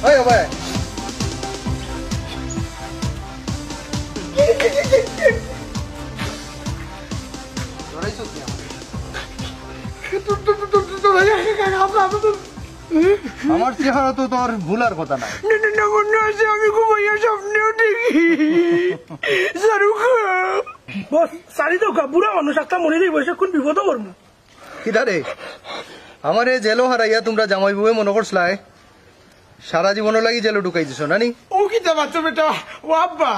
ওই ভাই আমার চেহারা তো তোর ভুলার কথা না। আমি ঘুমাইয়া স্বপ্নেও দেখি সারি তো বুড়া মানুষ একটা মনে নেই বসে কোন বিপদ করবো কিটা রে আমার এই জেলো হারাইয়া তোমরা জামাই বউয়ে মনে করছলাই সারা জীবন লাগি জেলো ঢুকাই দিছ নানি? ও কি দেবা তুমি তো ও আব্বা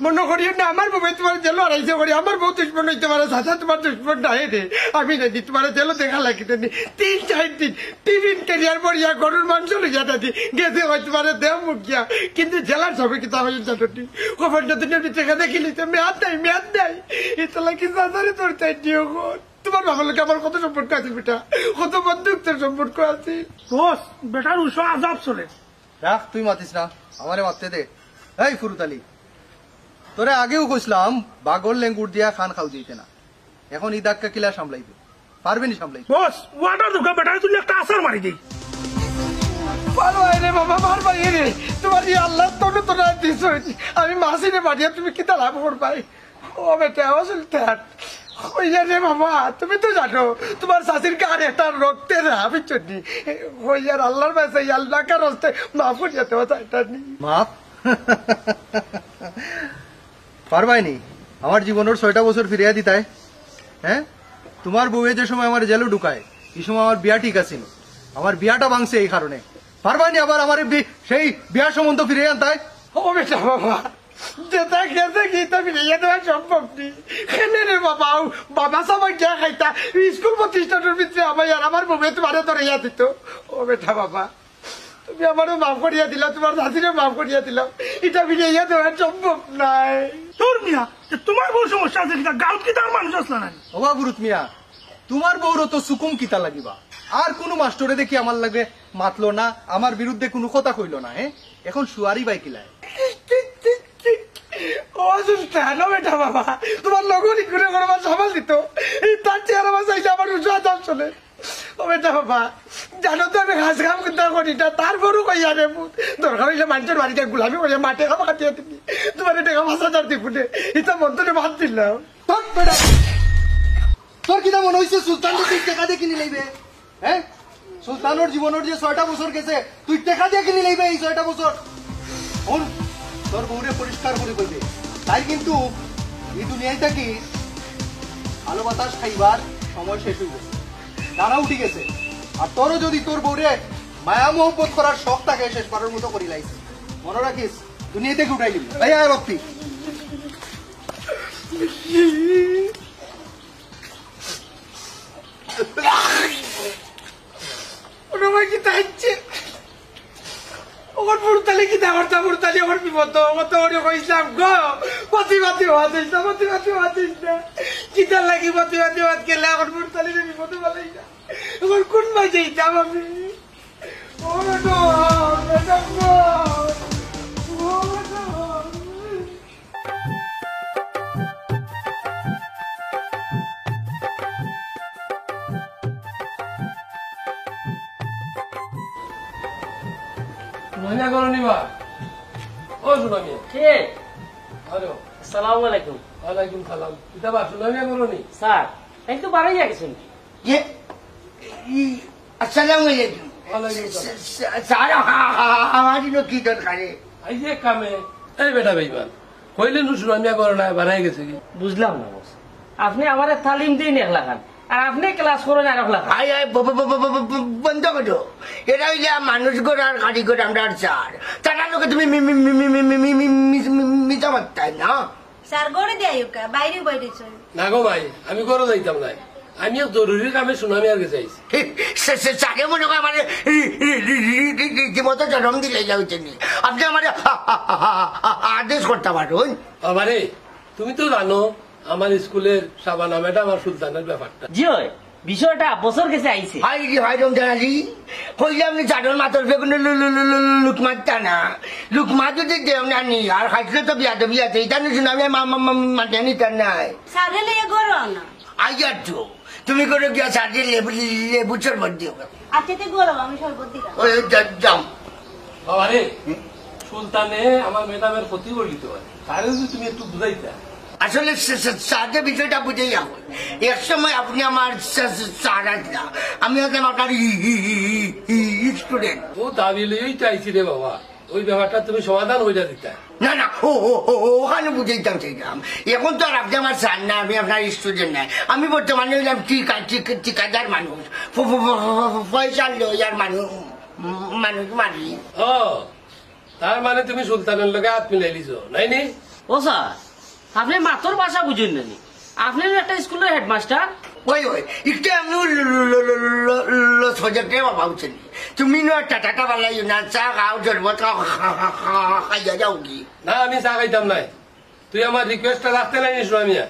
মনে করিও না আমার বউ তোমার জেলো হারাইছে করি আমার বউ দুশ্মন হইতে পারে চাচা তোমার দুশ্মন নাই রে আমি নাকি তোমার জেলো দেখা লাগিতে নি 3-4 দিন টিফিন ক্যারিয়ার পড়িয়া গরুর মাংস লইয়া দাদি গেছে হয় তোমার দেহ মুখিয়া কিন্তু জেলার সবে কিন্তু আমি জানি খবরটা দিনের ভিতরে দেখিলি তো মেয়াদ নাই এটা লাগি চাচারে তোর চাই দিও তোমার বাবার লোক আমার কত সম্পর্ক আছে বেটা কত বন্ধুত্বের সম্পর্ক আছে বস বেটার উৎস আজাব চলে রাখ তুই মাতিস না আমারে মারতে দে। এই ফুরুতালি তোরে আগেও কইছিলাম বাগর লেঙ্গুর দিয়া খান খাও দিতে না, এখন ইদাক্কা কিলা সামলাইবে পারবে নি সামলাইবে? বস ওয়াটার ঢুকা বেটা তুই একটা আসার মারি দেই পারবাই রে বাবা পারবাই রে তোমার এই আল্লাহ তোরে তোরা দিছ আমি মাসিরে মারিয়া তুমি কি তা লাভ করবাই ও বেটা আসল ত্যাট হইয়া রে বাবা তুমি তো জানো তোমার শাশির কার একটা রক্তের আমি চলি হইয়ার আল্লাহর বাসে আল্লাহ কার হস্তে মাফ করিয়া দেওয়া চাইটা নি মাপ পারবাই নি আমার জীবনের 6টা বছর ফিরিয়া দিতাই। হ্যাঁ তোমার বউয়ে যে সময় আমার জেলো ঢুকায় এই সময় আমার বিয়া ঠিক আছিল, আমার বিয়াটা ভাঙছে এই কারণে। পারবাই নি আবার আমার সেই বিয়ার সম্বন্ধ ফিরিয়ে আনতাই? ও বেটা বাবা যেটা খেতে গীতা ফিরিয়ে দেওয়া সম্ভব নেই খেলে রে বাবা বাবা সবাই যা খাইতা স্কুল প্রতিষ্ঠানের ভিতরে আমার বউয়ে তোমার ধরে ইয়া দিত ও বেটা বাবা তুমি আমারও মাফ করিয়া দিলাম তোমার শাশুড়িও মাফ করিয়া দিলাম এটা ফিরিয়ে দেওয়া সম্ভব নাই তোর মিয়া তোমার বউ সমস্যা আছে গাঁত কি তার মানুষ আসলে নাই ও বাবুরুত মিয়া তোমার বউরও তো সুকুম কিতা লাগিবা আর কোন মাস্টরে দেখি আমার লাগে মাতলো না আমার বিরুদ্ধে কোনো কথা কইল না। হ্যাঁ এখন সুয়ারি বাই কিলায় বেটা বাবা তোমার লগরি ঘুরে ঘুরে সামাল দিত এই তার চেহারা চাইছে আমার উৎসাহ চলে ও বেটা বাবা জানো তো আমি ঘাস খাম কিন্তু করি না তারপরও কইয়া রে দরকার হইলে মানুষের বাড়িতে গুলামি করে মাঠে খাবো কাটিয়ে দিবি তোমার টাকা 5,000 দিব এটা মন্ত্রে বাদ দিলাম তোর কিনা মনে হয়েছে সুলতান তুই টাকা দিয়ে কিনে লইবে? হ্যাঁ সুলতানোর জীবনের যে 6টা বছর গেছে তুই টাকা দিয়ে কিনে লইবে এই 6টা বছর? তোর বউরে পরিষ্কার করে বলবে তাই কিন্তু এই দুনিয়ায় থাকি ভালো বাতাস খাইবার সময় শেষ হয়ে গেছে, দাঁড়া উঠে গেছে। আর তোরও যদি তোর বউরে মায়া মোহব্বত করার শখ থাকে শেষ করার মতো করি লাইছে মনে রাখিস দুনিয়া থেকে উঠাই দিবি। ভাই আয় ভক্তি কি তাইছে ওর বুড়তালি কি দেওয়ার তা বুড়তালি আমার বিপদ কত ওরে কইছিলাম গো প্রতিবাদী হওয়া দিস না প্রতিবাদী হওয়া দিস না কিতার লাগি প্রতিবাদী হওয়া গেলে আমার বুড়তালি বিপদ বলাই না আমার কোন বাজে যাম আমি সুনামিয়া করো নিবা ও সুনামিয়া কে হ্যালো আসসালামু আলাইকুম ওয়ালাইকুম সালাম কিতাবা সুনামিয়া করো নি স্যার এই তো বাড়াই গেছেন আসসালামু আলাইকুম ওয়ালাইকুম স্যার আমার কি দরকার এই যে কামে এই বেটা ভাইবান কইলে নু সুনামিয়া করো না বানাই গেছে কি বুঝলাম না বস আপনি আমার তালিম দিন 1 লাখ আর আপনি ক্লাস করেন 1 লাখ বন্ধ করো এটা হইলে মানুষ গড় আর গাড়ি গড় আমরা চার তারা লোকে তুমি মিথ্যা মারতাই না স্যার গড়ে দেয় বাইরে বাইরে চল না গো ভাই আমি করো যাইতাম না আমিও জরুরি কামে সুনামিয়ার গেছে আইছি সারে মনে করে আমার রীতিমতো জন্ম দিলে যাচ্ছে আপনি আমার আদেশ করতে পারুন আবারে তুমি তো জানো আমার স্কুলের সাবানা ম্যাডাম আর সুলতানের ব্যাপারটা জি হয় বিষয়টা বছর গেছে আইছে হাই রে ভাই রমজানি কইলে আপনি চাদর মাতর বেগুন লুক মারতা না লুক মা যদি দেও না নি আর খাইলে তো বিয়া তো বিয়া এটা শুনে আমি মাঠে নিতাম নাই স্যার লেগে গড়ো না আইয়ার তো তুমি করে গিয়া চাটে লেবু চরবত দিও আচ্ছা তে গরম আমি শরবত দিলাম। ওই যাও বাবা রে সুলতানে আমার ম্যাডামের ক্ষতি করে দিতে পারে তাহলে যদি তুমি একটু বুঝাইতা। আসলে স্যারকে বিষয়টা বুঝেই এখন এক সময় আপনি আমার স্যার আমি হচ্ছে আপনার স্টুডেন্ট। ও দাবি লইই চাইছি রে বাবা, ওই ব্যাপারটা তুমি সমাধান হইয়া দিতা। না না ওখানে বুঝাইতাম সেইটাম। এখন তো আর আপনি আমার স্যার না, আমি আপনার স্টুডেন্ট নাই। আমি বর্তমানে হইলাম ঠিকাদার মানুষ, পয়সা লইয়ার মানুষ মারি। ও তার মানে তুমি সুলতানের লগে হাত মিলাই লিছ নাই নি? ও স্যার আপনি মাতর ভাষা বুঝেন না, আপনি একটা স্কুলের হেডমাস্টার। ওই একটু আমি প্রজেক্টে বাবা উঠছেন তুমি টাটা বালাই না চা খাও জন্ম খাইয়া যাও কি না আমি চা খাইতাম নাই, তুই আমার রিকোয়েস্টটা রাখতে নাই ইসলামিয়া।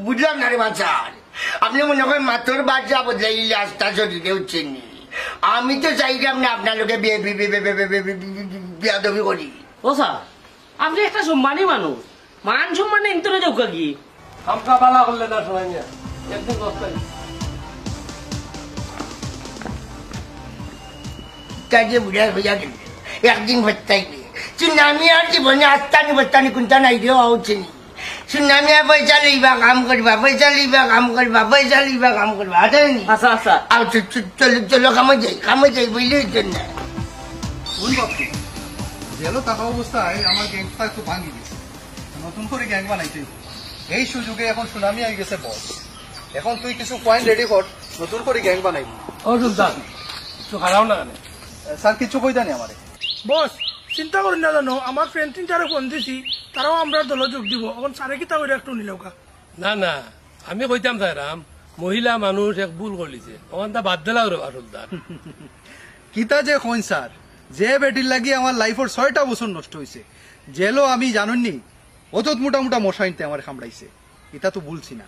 বুঝলাম না রে বাচ্চা, আপনি মনে করেন মাত্র বাচ্চা বদলাইলে আস্তা শরীরে উঠছেন। আমি তো চাইলাম না আপনার লোকে বিয়াদবি করি। ও স্যার আপনি একটা সম্মানী মানুষ, মান সম্মানে ইন্তরে যাও কি আমটা বালা করলে না ইসলামিয়া, একদিন বস্তাই কাজে বুঝা হইয়া গেল একদিন ভত্তাইলে সুনামি আর জীবনে আস্তানি বস্তানি কোনটা নাই রে হচ্ছে সুনামি পয়সা লইবা কাম করবা, পয়সা লইবা কাম করবা, পয়সা লইবা কাম করবা। আচ্ছা আচ্ছা আর চলো কামে যাই বুঝলে না কোন ভাবছি জেলো থাকা অবস্থায় আমার গ্যাংটা একটু ভাঙি গেছে, নতুন করে গ্যাং বানাইতে হইব। এই সুযোগে এখন সুনামি আই গেছে বস, এখন তুই কিছু পয়েন্ট রেডি কর, নতুন করে গ্যাং বানাইব। ও সুলতান একটু খারাপ না কেন? স্যার কিছু কই জানি আমারে। বস চিন্তা করি না জানো, আমার ফ্রেন্ড তিন চারে ফোন দিছি, তারাও আমরা দল যোগ দিব। এখন সারে কিতা করে একটু নিলকা। না না আমি কইতাম সাইরাম মহিলা মানুষ এক ভুল করলিছে, ওখানটা বাদ দিলাও রে সুলতান। কিতা যে কইন স্যার, যে বেটির লাগি আমার লাইফের 6টা বছর নষ্ট হয়েছে, জেলো আমি জানুননি অত মোটা মশাইনতে আমার খামড়াইছে, এটা তো বলছি না।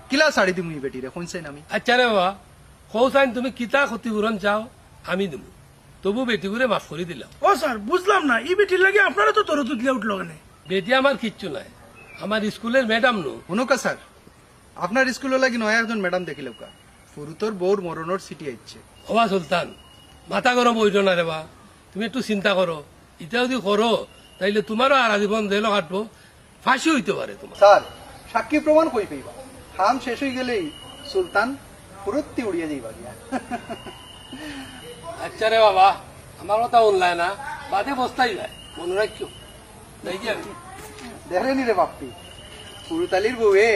কিলা শাড়ি দিমু এই বেটিরে কইছেন আমি। আচ্ছা রে বাবা কৌসাইন তুমি কিতা ক্ষতিপূরণ চাও আমি দেব, তবু বেটি করে মাফ করে দিলাম। ও স্যার বুঝলাম না, এই বেটির লাগে আপনারা তো তরু তুতলে উঠলো কেন? বেটি আমার কিচ্ছু নাই, আমার স্কুলের ম্যাডাম নো। অনুকা স্যার আপনার স্কুলে লাগি নয় একজন ম্যাডাম দেখিল কা ফুরুতর বউর মরণর সিটি আইছে। ওবা সুলতান মাথা গরম হইল না রে বা, তুমি একটু চিন্তা করো, এটা যদি করো তাইলে তোমারও আর আজীবন জেল কাটবো, ফাঁসি হইতে পারে তোমার। স্যার সাক্ষী প্রমাণ কই পাইবা, খাম শেষ হয়ে গেলেই সুলতান ফুরত্তি উড়িয়ে যাইবা গিয়া। আচ্ছা রে বাবা আমার কথা অনলাইন না, বাদে বস্তাই যায় মনে রাখিও দেখি আমি। দেখলেনি রে বাপ্পি, ফুরুতালির বউয়ে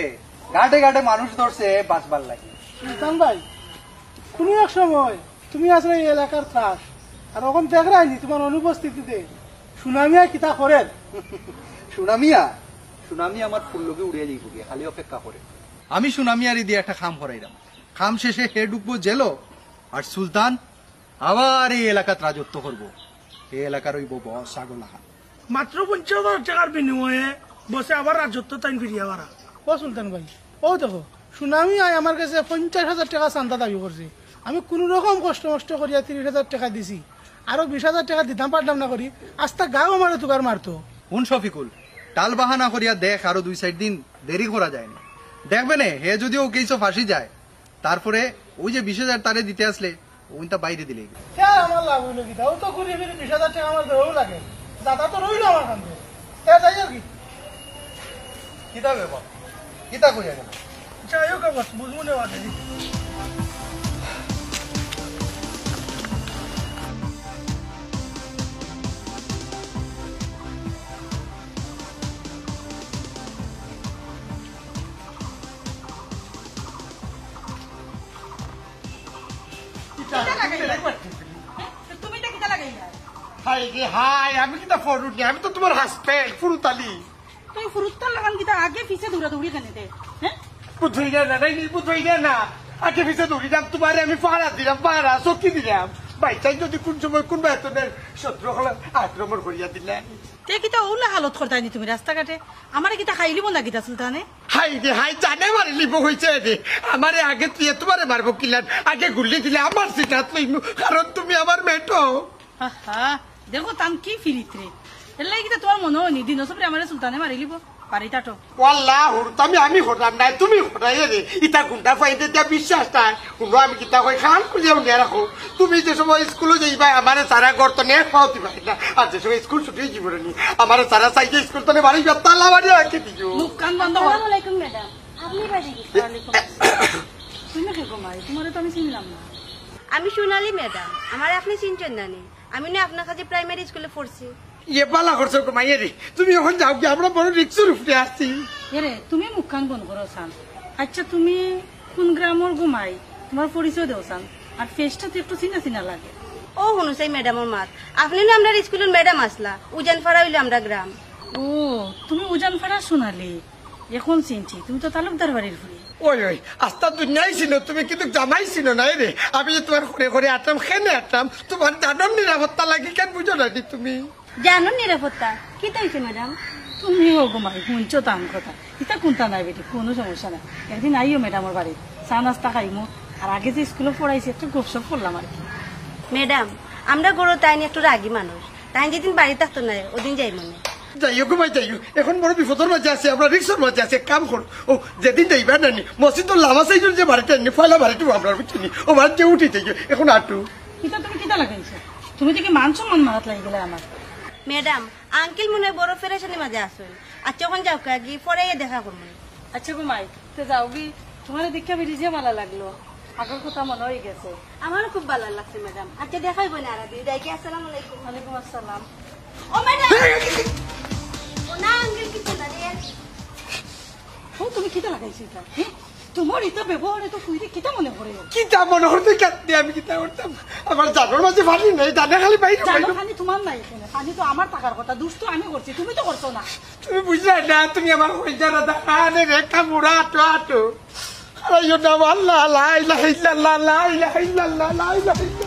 ঘাটে ঘাটে মানুষ ধরছে বাঁচবার লাগে। সুলতান ভাই কোন এক সময় তুমি আসলে এই এলাকার ত্রাস, আর ওখান দেখরাইনি তোমার অনুপস্থিতিতে সুনামিয়া কিতা করেন। সুনামি আমার ফুল লোকে উড়িয়ে যাইব গিয়া, খালি অপেক্ষা করে। আমি সুনামিয়ারি দিয়ে একটা খাম ভরাইলাম, খাম শেষে হে ডুববো জেলো, আর সুলতান আবার এই এলাকাত রাজত্ব করবো। এই এলাকার ওই বস ছাগল আহা। মাত্র 50,000 টাকার বিনিময়ে বসে আবার রাজত্ব তাই ফিরিয়ে আবার। ও সুলতান ভাই ও দেখো সুনামি আয় আমার কাছে 50,000 টাকা চান্দা দাবি করছে, আমি কোন রকম কষ্ট করিয়া 30,000 টাকা দিছি, আরো 20,000 টাকা দিতাম পারলাম না করি, আস্তা গাও আমার তুকার মারতো। কোন শফিকুল টাল বাহানা করিয়া দেখ, আরো 2-4 দিন দেরি করা যায়নি, দেখবে না হে যদিও কেইছো ফাঁসি যায়, তারপরে ওই যে 20,000 তারে দিতে আসলে ওইটা বাইরে দিলে আমার লাভ হইলো কিতা, ও তো ঘুরে ফিরে 20,000 টাকা আমার দেওয়াও লাগে, দাদা তো রইল আমার কাছে যাই আর কি। কিতা ব্যাপার, কিতা করিয়া গেল। যাই হোক বস বুঝবো না বাকি। তুমি এটা কিতা লাগাইলা? হাই রে হাই, আমি কিন্তু ফরুট আমি তো তোমার হাসবেন্ড ফুরুতালি। তুই ফুরুত্তার লাগান কিতা আগে পিছে দৌড়াদৌড়ি কেন দে? হ্যাঁ বুঝই না আগে পিছিয়ে দৌড়ি যাম, তোমার আমি পাহারা দিলাম, পাহারা চকি দিলাম, বাইচাই যদি কোন সময় কোন বেতনের শত্রু হলে আক্রমণ করিয়া দিলে। তে কিতা ওলা হালত করতাইনি তুমি রাস্তাঘাটে, আমারে কিতা খাইলিব না কিতা সুলতানে? হাই রে হাই, জানে মারি লিব হয়েছে রে, আমারে আগে তুই তোমারে মারবো কিলান, আগে গুলি দিলে আমার সিটাত লইমু, কারণ তুমি আমার মেটো। আহা দেখো তান কি ফিরিত রে, এর লাগি কিতা তোমার মনে হয়নি দিন সবরে আমারে সুলতানে মারি লিব? বাড়িটা তো ওয়াল্লাহ হুরতামি আমি হঠাৎ নাই তুমি হঠাৎ রে ইটা গুন্ডা ফাইতে দিয়া বিশ্বাস নাই শুনো আমি কিতা কই খান খুঁজেও নিয়ে রাখো তুমি যে সময় স্কুলে যাইবা আমার সারা ঘর তো নিয়ে পাওতি পারি না আর যে সময় স্কুল ছুটি জীবনে নি আমার সারা সাইকে স্কুল তো বাড়ি তালা বাড়ি রাখি দিও মুখ কান বন্ধ কর। আসসালামু আলাইকুম ম্যাডাম আপনি বাড়ি তুমি কে ঘুমাই তোমার তো আমি চিনলাম না। আমি সোনালি ম্যাডাম আমার আপনি চিনছেন না নি আমি না আপনার কাছে প্রাইমারি স্কুলে পড়ছি ইয়ে পালা করছো মাইয়ে রে তুমি এখন যাও কি আমরা বড় রিক্সের উপরে আসছি এরে তুমি মুখ কান বন্ধ করো সান। আচ্ছা তুমি কোন গ্রামের ঘুমাই তোমার পরিচয় দেও সান আর ফেসটা তো একটু চিনা চিনা লাগে। ও শুনুসাই ম্যাডামের মাত আপনি না আমরা স্কুলের ম্যাডাম আসলা উজান ফাড়া হইলে আমরা গ্রাম ও তুমি উজান ফাড়া শোনালি এখন চিনছি তুমি তো তালুকদার বাড়ির ফুরি। ওই ওই আস্তা দুনিয়াই ছিল তুমি কিন্তু জামাই ছিল না রে আমি যে তোমার ঘুরে ঘুরে আটলাম খেনে আটলাম তোমার জানম নিরাপত্তা লাগি কেন বুঝো না তুমি জানো নিরাপত্তা কি হয়েছে ম্যাডাম তুমিও ঘুমাই শুনছো তাম কথা ইতা কোনটা নাই বেটি কোনো সমস্যা নাই একদিন আইও ম্যাডামের বাড়ি চা নাস্তা খাইমো আর আগে যে স্কুলে পড়াইছি একটু গপসপ করলাম আর কি। ম্যাডাম আমরা গরু তাই নিয়ে একটু রাগি মানুষ তাই যেদিন বাড়ি থাকতো না ওদিন যাই মনে যাইও ঘুমাই যাইও এখন বড় বিপদের মাঝে আছে আমরা রিক্সের মাঝে আছে কাম করো ও যেদিন যাইবা নানি মসজিদুর লামা সাইজুর যে বাড়িটা নি ফয়লা বাড়িটু আমরা বুঝিনি ও বাড়ি যে উঠি যাইও এখন আটু ইতা তুমি কিতা লাগাইছো তুমি দেখি মান সম্মান মারাত লাগি গেলে আমার। ম্যাডাম আঙ্কেল মনে হয় বড় ফেরেশানি মাঝে আসুন আর যখন যাও কাকি পরে দেখা করবো আচ্ছা ঘুমাই তো যাও গি তোমার দেখে বেরিয়ে যে ভালো লাগলো আগের কথা মনে হয়ে গেছে। আমারও খুব ভালো লাগছে ম্যাডাম আচ্ছা দেখাইব না আর দিদি আসসালামু আলাইকুম ওয়ালাইকুম আসসালাম। ও ম্যাডাম ও না আঙ্কেল কি বলা রে ও তুমি কিতা লাগাইছো এটা হ্যাঁ? তোমার এটা ব্যবহারে তো কইরে কিতা মনে করে কিতা মনে হতে কাটতে আমি কিতা করতাম আমার জানোর মাঝে পানি নেই জানে খালি বাইরে জানো পানি তোমার নাই এখানে পানি তো আমার টাকার কথা দুষ্ট আমি করছি তুমি তো করছো না। তুমি বুঝলে না তুমি আমার হইজারা দেখানে রেখা মুড়া আটো আটো আল্লাহ আল্লাহ লা ইলাহা ইল্লাল্লাহ লা ইলাহা ইল্লাল্লাহ লা ইলাহা ইল্লাল্লাহ